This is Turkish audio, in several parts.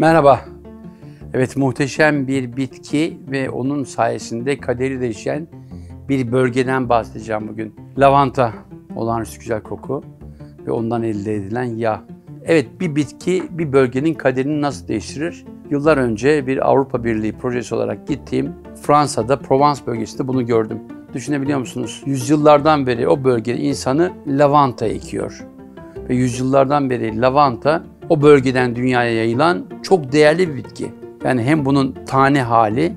Merhaba. Evet, muhteşem bir bitki ve onun sayesinde kaderi değişen bir bölgeden bahsedeceğim bugün. Lavanta, olağanüstü güzel koku ve ondan elde edilen yağ. Evet, bir bitki bir bölgenin kaderini nasıl değiştirir? Yıllar önce bir Avrupa Birliği projesi olarak gittiğim Fransa'da Provence bölgesinde bunu gördüm. Düşünebiliyor musunuz? Yüzyıllardan beri o bölgede insanı lavanta ekiyor. Ve yüzyıllardan beri lavanta o bölgeden dünyaya yayılan çok değerli bir bitki. Yani hem bunun tane hali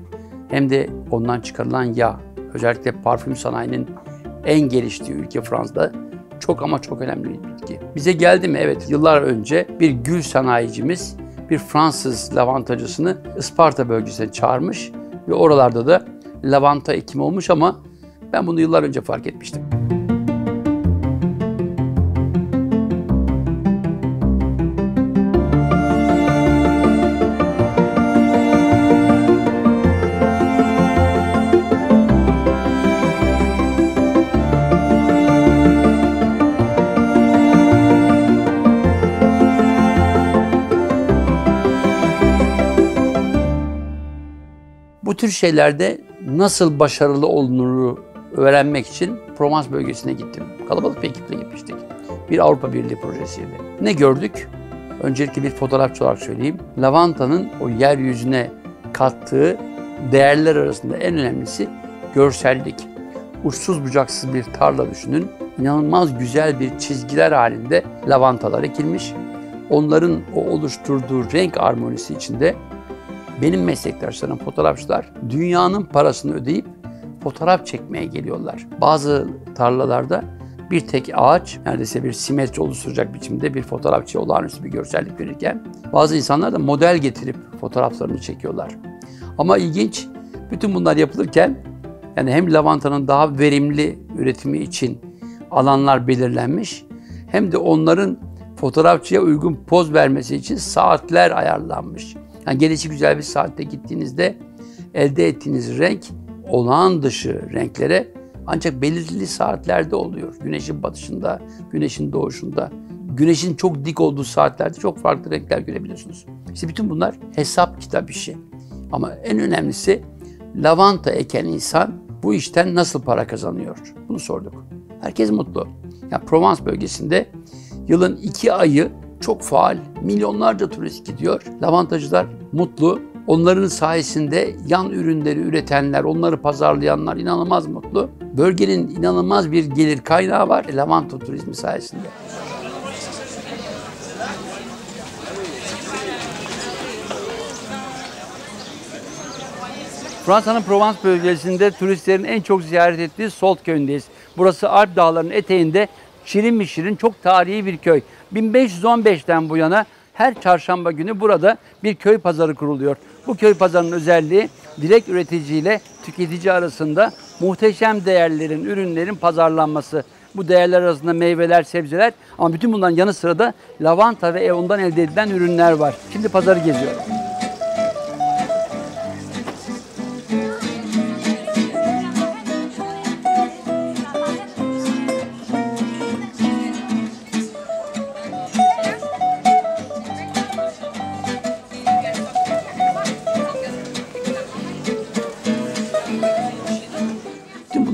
hem de ondan çıkarılan yağ. Özellikle parfüm sanayinin en geliştiği ülke Fransa'da çok ama çok önemli bir bitki. Bize geldi mi? Evet, yıllar önce bir gül sanayicimiz bir Fransız lavantacısını Isparta bölgesine çağırmış ve oralarda da lavanta ekimi olmuş ama ben bunu yıllar önce fark etmiştim. Bu tür şeylerde nasıl başarılı olunuru öğrenmek için Provence bölgesine gittim. Kalabalık bir ekiple gitmiştik. Bir Avrupa Birliği projesiydi. Ne gördük? Öncelikle bir fotoğrafçı olarak söyleyeyim. Lavantanın o yeryüzüne kattığı değerler arasında en önemlisi görsellik. Uçsuz bucaksız bir tarla düşünün. İnanılmaz güzel bir çizgiler halinde lavantalar ekilmiş. Onların o oluşturduğu renk armonisi içinde benim meslektaşlarım, fotoğrafçılar dünyanın parasını ödeyip fotoğraf çekmeye geliyorlar. Bazı tarlalarda bir tek ağaç neredeyse bir simetri oluşturacak biçimde bir fotoğrafçıya olağanüstü bir görsellik verirken bazı insanlar da model getirip fotoğraflarını çekiyorlar. Ama ilginç, bütün bunlar yapılırken yani hem lavantanın daha verimli üretimi için alanlar belirlenmiş hem de onların fotoğrafçıya uygun poz vermesi için saatler ayarlanmış. Yani gelişigüzel bir saatte gittiğinizde elde ettiğiniz renk olağan dışı renklere ancak belirli saatlerde oluyor. Güneşin batışında, güneşin doğuşunda, güneşin çok dik olduğu saatlerde çok farklı renkler görebiliyorsunuz. İşte bütün bunlar hesap kitap işi. Ama en önemlisi lavanta eken insan bu işten nasıl para kazanıyor? Bunu sorduk. Herkes mutlu. Yani Provence bölgesinde yılın 2 ayı çok faal, milyonlarca turist gidiyor. Lavantacılar mutlu. Onların sayesinde yan ürünleri üretenler, onları pazarlayanlar inanılmaz mutlu. Bölgenin inanılmaz bir gelir kaynağı var lavanta turizmi sayesinde. Fransa'nın Provence bölgesinde turistlerin en çok ziyaret ettiği Solt köyündeyiz. Burası Alp Dağları'nın eteğinde şirin mi şirin, çok tarihi bir köy. 1515'ten bu yana her çarşamba günü burada bir köy pazarı kuruluyor. Bu köy pazarının özelliği direkt üreticiyle tüketici arasında muhteşem değerlerin, ürünlerin pazarlanması. Bu değerler arasında meyveler, sebzeler ama bütün bunların yanı sıra da lavanta ve ondan elde edilen ürünler var. Şimdi pazarı geziyorum.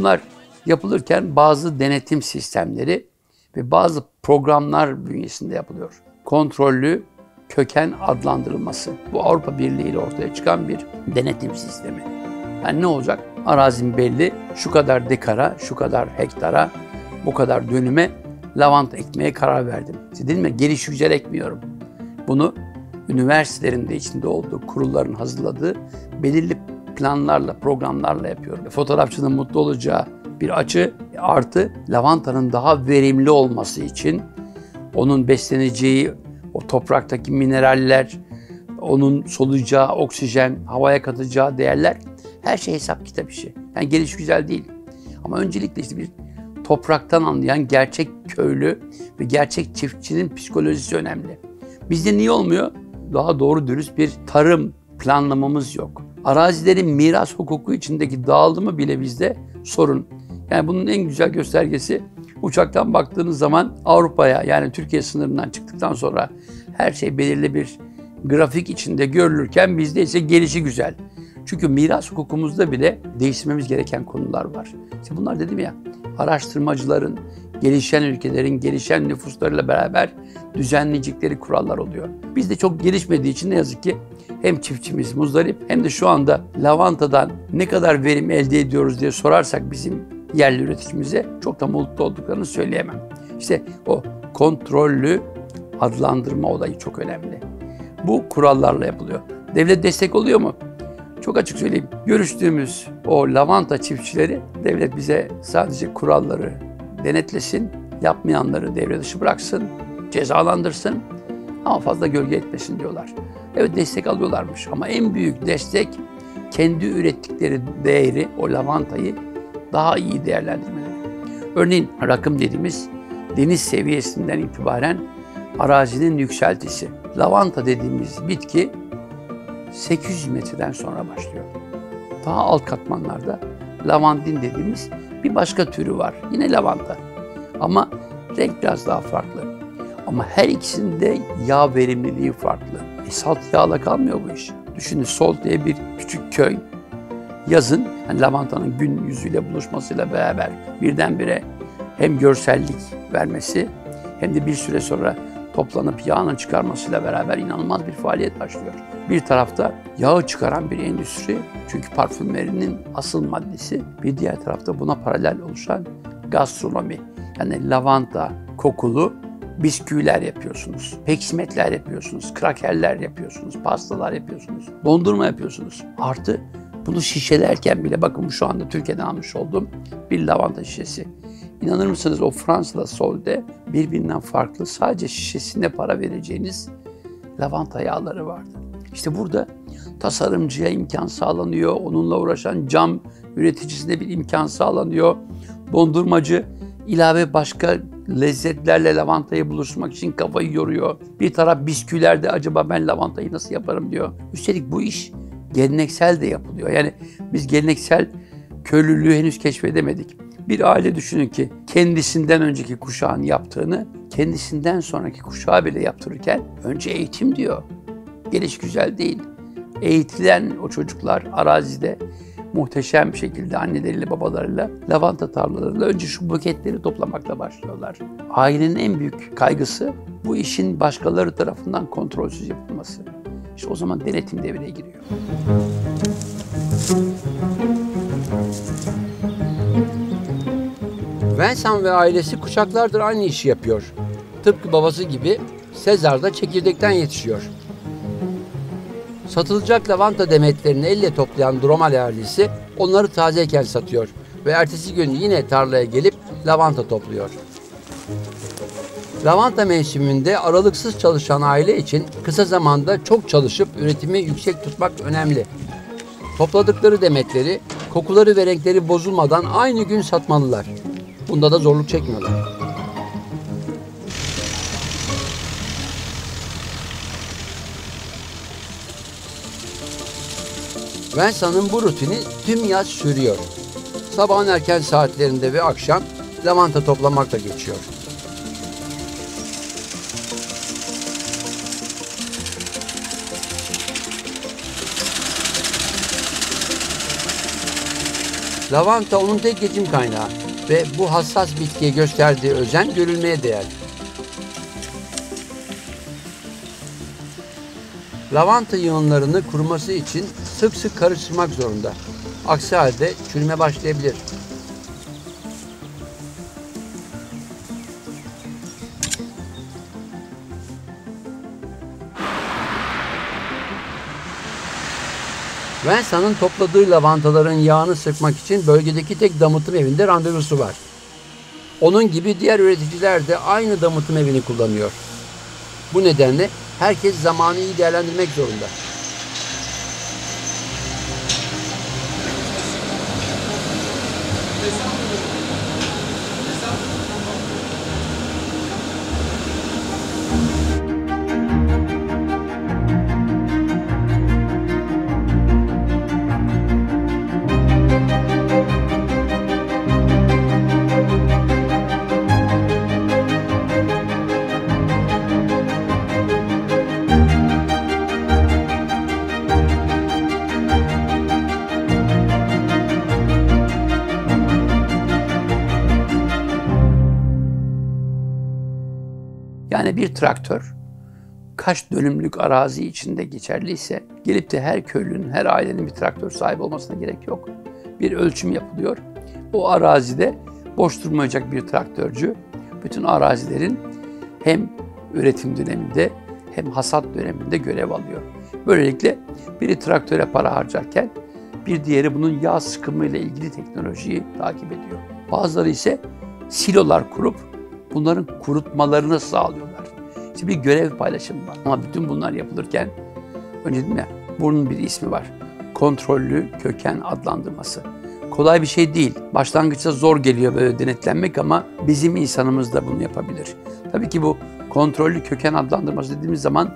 Bunlar yapılırken bazı denetim sistemleri ve bazı programlar bünyesinde yapılıyor. Kontrollü köken adlandırılması. Bu Avrupa Birliği ile ortaya çıkan bir denetim sistemi. Yani ne olacak? Arazim belli, şu kadar dekara, şu kadar hektara, bu kadar dönüme lavanta ekmeye karar verdim. İşte dedim ya, gelişigüzel ekmiyorum. Bunu üniversitelerin de içinde olduğu, kurulların hazırladığı belirli planlarla, programlarla yapıyorum. Fotoğrafçının mutlu olacağı bir açı artı lavantanın daha verimli olması için onun besleneceği o topraktaki mineraller, onun soluyacağı oksijen, havaya katacağı değerler her şey hesap kitap işi. Yani gelişigüzel değil. Ama öncelikle işte bir topraktan anlayan gerçek köylü ve gerçek çiftçinin psikolojisi önemli. Bizde niye olmuyor? Daha doğru dürüst bir tarım planlamamız yok. Arazilerin miras hukuku içindeki dağılımı bile bizde sorun. Yani bunun en güzel göstergesi uçaktan baktığınız zaman Avrupa'ya, yani Türkiye sınırından çıktıktan sonra her şey belirli bir grafik içinde görülürken bizde ise gelişi güzel. Çünkü miras hukukumuzda bile değiştirmemiz gereken konular var. İşte bunlar dedim ya, araştırmacıların, gelişen ülkelerin, gelişen nüfuslarıyla beraber düzenleyecekleri kurallar oluyor. Bizde çok gelişmediği için ne yazık ki hem çiftçimiz muzdarip hem de şu anda lavantadan ne kadar verim elde ediyoruz diye sorarsak bizim yerli üreticimize çok da mutlu olduklarını söyleyemem. İşte o kontrollü adlandırma olayı çok önemli. Bu kurallarla yapılıyor. Devlet destek oluyor mu? Çok açık söyleyeyim. Görüştüğümüz o lavanta çiftçileri devlet bize sadece kuralları denetlesin, yapmayanları devre dışı bıraksın, cezalandırsın ama fazla gölge etmesin diyorlar. Evet, destek alıyorlarmış ama en büyük destek kendi ürettikleri değeri, o lavantayı daha iyi değerlendirmeleri. Örneğin rakım dediğimiz deniz seviyesinden itibaren arazinin yükseltisi. Lavanta dediğimiz bitki 800 metreden sonra başlıyor. Daha alt katmanlarda lavandin dediğimiz bir başka türü var. Yine lavanta. Ama renk biraz daha farklı. Ama her ikisinde yağ verimliliği farklı. Salt yağla kalmıyor bu iş. Düşünün, Sol diye bir küçük köy. Yazın yani lavantanın gün yüzüyle buluşmasıyla beraber birdenbire hem görsellik vermesi hem de bir süre sonra toplanıp yağını çıkarmasıyla beraber inanılmaz bir faaliyet başlıyor. Bir tarafta yağı çıkaran bir endüstri, çünkü parfümlerinin asıl maddesi, bir diğer tarafta buna paralel oluşan gastronomi. Yani lavanta kokulu bisküviler yapıyorsunuz, peksimetler yapıyorsunuz, krakerler yapıyorsunuz, pastalar yapıyorsunuz, dondurma yapıyorsunuz. Artı bunu şişelerken bile, bakın şu anda Türkiye'den almış olduğum bir lavanta şişesi. İnanır mısınız, o Fransa'da Sol'de birbirinden farklı, sadece şişesine para vereceğiniz lavanta yağları vardı. İşte burada tasarımcıya imkan sağlanıyor, onunla uğraşan cam üreticisine bir imkan sağlanıyor. Dondurmacı ilave başka lezzetlerle lavantayı buluşturmak için kafayı yoruyor. Bir taraf bisküvilerde acaba ben lavantayı nasıl yaparım diyor. Üstelik bu iş geleneksel de yapılıyor. Yani biz geleneksel köylülüğü henüz keşfedemedik. Bir aile düşünün ki kendisinden önceki kuşağın yaptığını kendisinden sonraki kuşağa bile yaptırırken önce eğitim diyor. Geliş güzel değil. Eğitilen o çocuklar arazide muhteşem bir şekilde anneleriyle babalarıyla lavanta tarlalarıyla önce şu buketleri toplamakla başlıyorlar. Ailenin en büyük kaygısı bu işin başkaları tarafından kontrolsüz yapılması. İşte o zaman denetim devreye giriyor. Vincent ve ailesi kuşaklardır aynı işi yapıyor. Tıpkı babası gibi Sezar da çekirdekten yetişiyor. Satılacak lavanta demetlerini elle toplayan Dromal ailesi onları tazeyken satıyor ve ertesi gün yine tarlaya gelip lavanta topluyor. Lavanta mevsiminde aralıksız çalışan aile için kısa zamanda çok çalışıp üretimi yüksek tutmak önemli. Topladıkları demetleri, kokuları ve renkleri bozulmadan aynı gün satmalılar. Bunda da zorluk çekmiyorlar. Vincent'ın bu rutini tüm yaz sürüyor. Sabahın erken saatlerinde ve akşam lavanta toplamakla geçiyor. Lavanta onun tek geçim kaynağı ve bu hassas bitkiye gösterdiği özen görülmeye değer. Lavanta yığınlarını kuruması için sık sık karıştırmak zorunda. Aksi halde çürüme başlayabilir. Vincent'ın topladığı lavantaların yağını sıkmak için bölgedeki tek damıtım evinde randevusu var. Onun gibi diğer üreticiler de aynı damıtım evini kullanıyor. Bu nedenle herkes zamanı iyi değerlendirmek zorunda. Yani bir traktör kaç dönümlük arazi içinde geçerliyse gelip de her köylünün, her ailenin bir traktör sahibi olmasına gerek yok. Bir ölçüm yapılıyor. O arazide boş durmayacak bir traktörcü bütün arazilerin hem üretim döneminde hem hasat döneminde görev alıyor. Böylelikle biri traktöre para harcarken bir diğeri bunun yağ sıkımı ile ilgili teknolojiyi takip ediyor. Bazıları ise silolar kurup bunların kurutmalarını sağlıyorlar. İşte bir görev paylaşımı var. Ama bütün bunlar yapılırken önce dedim ya, bunun bir ismi var. Kontrollü köken adlandırması. Kolay bir şey değil. Başlangıçta zor geliyor böyle denetlenmek ama bizim insanımız da bunu yapabilir. Tabii ki bu kontrollü köken adlandırması dediğimiz zaman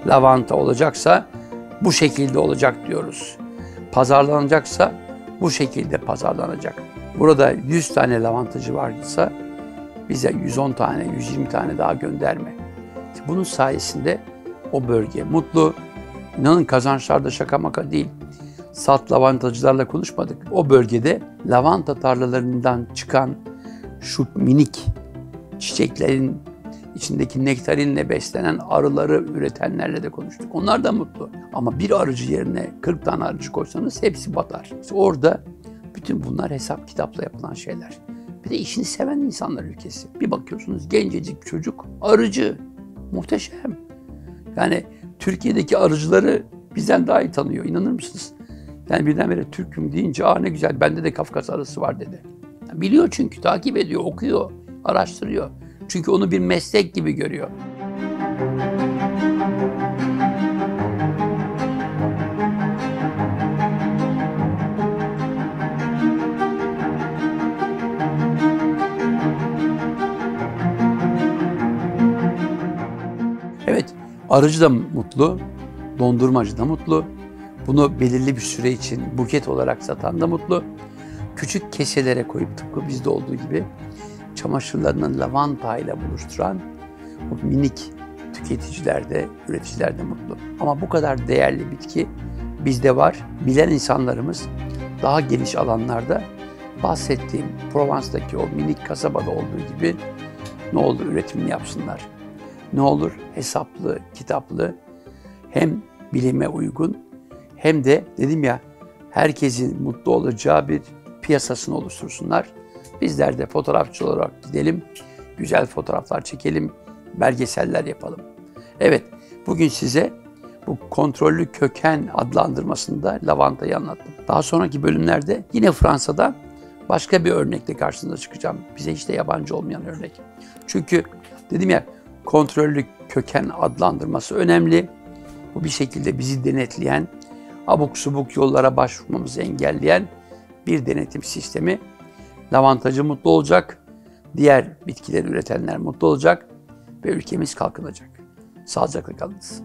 lavanta olacaksa bu şekilde olacak diyoruz. Pazarlanacaksa bu şekilde pazarlanacak. Burada 100 tane lavantacı varsa bize 110 tane, 120 tane daha gönderme. Bunun sayesinde o bölge mutlu. İnanın kazançlar da şaka maka değil. Salt lavantacılarla konuşmadık. O bölgede lavanta tarlalarından çıkan şu minik çiçeklerin içindeki nektarinle beslenen arıları üretenlerle de konuştuk. Onlar da mutlu. Ama bir arıcı yerine 40 tane arıcı koysanız hepsi batar. İşte orada bütün bunlar hesap kitapla yapılan şeyler. Bir de işini seven insanlar ülkesi. Bir bakıyorsunuz gencecik bir çocuk arıcı. Muhteşem. Yani Türkiye'deki arıcıları bizden daha iyi tanıyor. İnanır mısınız? Yani birdenbire Türk'üm deyince ne güzel bende de Kafkas arısı var dedi. Yani biliyor çünkü takip ediyor, okuyor, araştırıyor. Çünkü onu bir meslek gibi görüyor. Evet, arıcı da mutlu, dondurmacı da mutlu. Bunu belirli bir süre için buket olarak satan da mutlu. Küçük keselere koyup tıpkı bizde olduğu gibi çamaşırlarını lavantayla buluşturan o minik tüketiciler de, üreticiler de mutlu. Ama bu kadar değerli bitki bizde var. Bilen insanlarımız daha geniş alanlarda bahsettiğim Provence'daki o minik kasabada olduğu gibi ne olur üretimini yapsınlar. Ne olur hesaplı, kitaplı, hem bilime uygun hem de dedim ya herkesin mutlu olacağı bir piyasasını oluştursunlar. Bizler de fotoğrafçı olarak gidelim, güzel fotoğraflar çekelim, belgeseller yapalım. Evet, bugün size bu kontrollü köken adlandırmasında lavantayı anlattım. Daha sonraki bölümlerde yine Fransa'dan başka bir örnekle karşınıza çıkacağım. Bize hiç de yabancı olmayan örnek. Çünkü dedim ya kontrollü köken adlandırması önemli. Bu bir şekilde bizi denetleyen, abuk subuk yollara başvurmamızı engelleyen bir denetim sistemi. Lavantacı mutlu olacak, diğer bitkileri üretenler mutlu olacak ve ülkemiz kalkınacak. Sağlıcakla kalınız.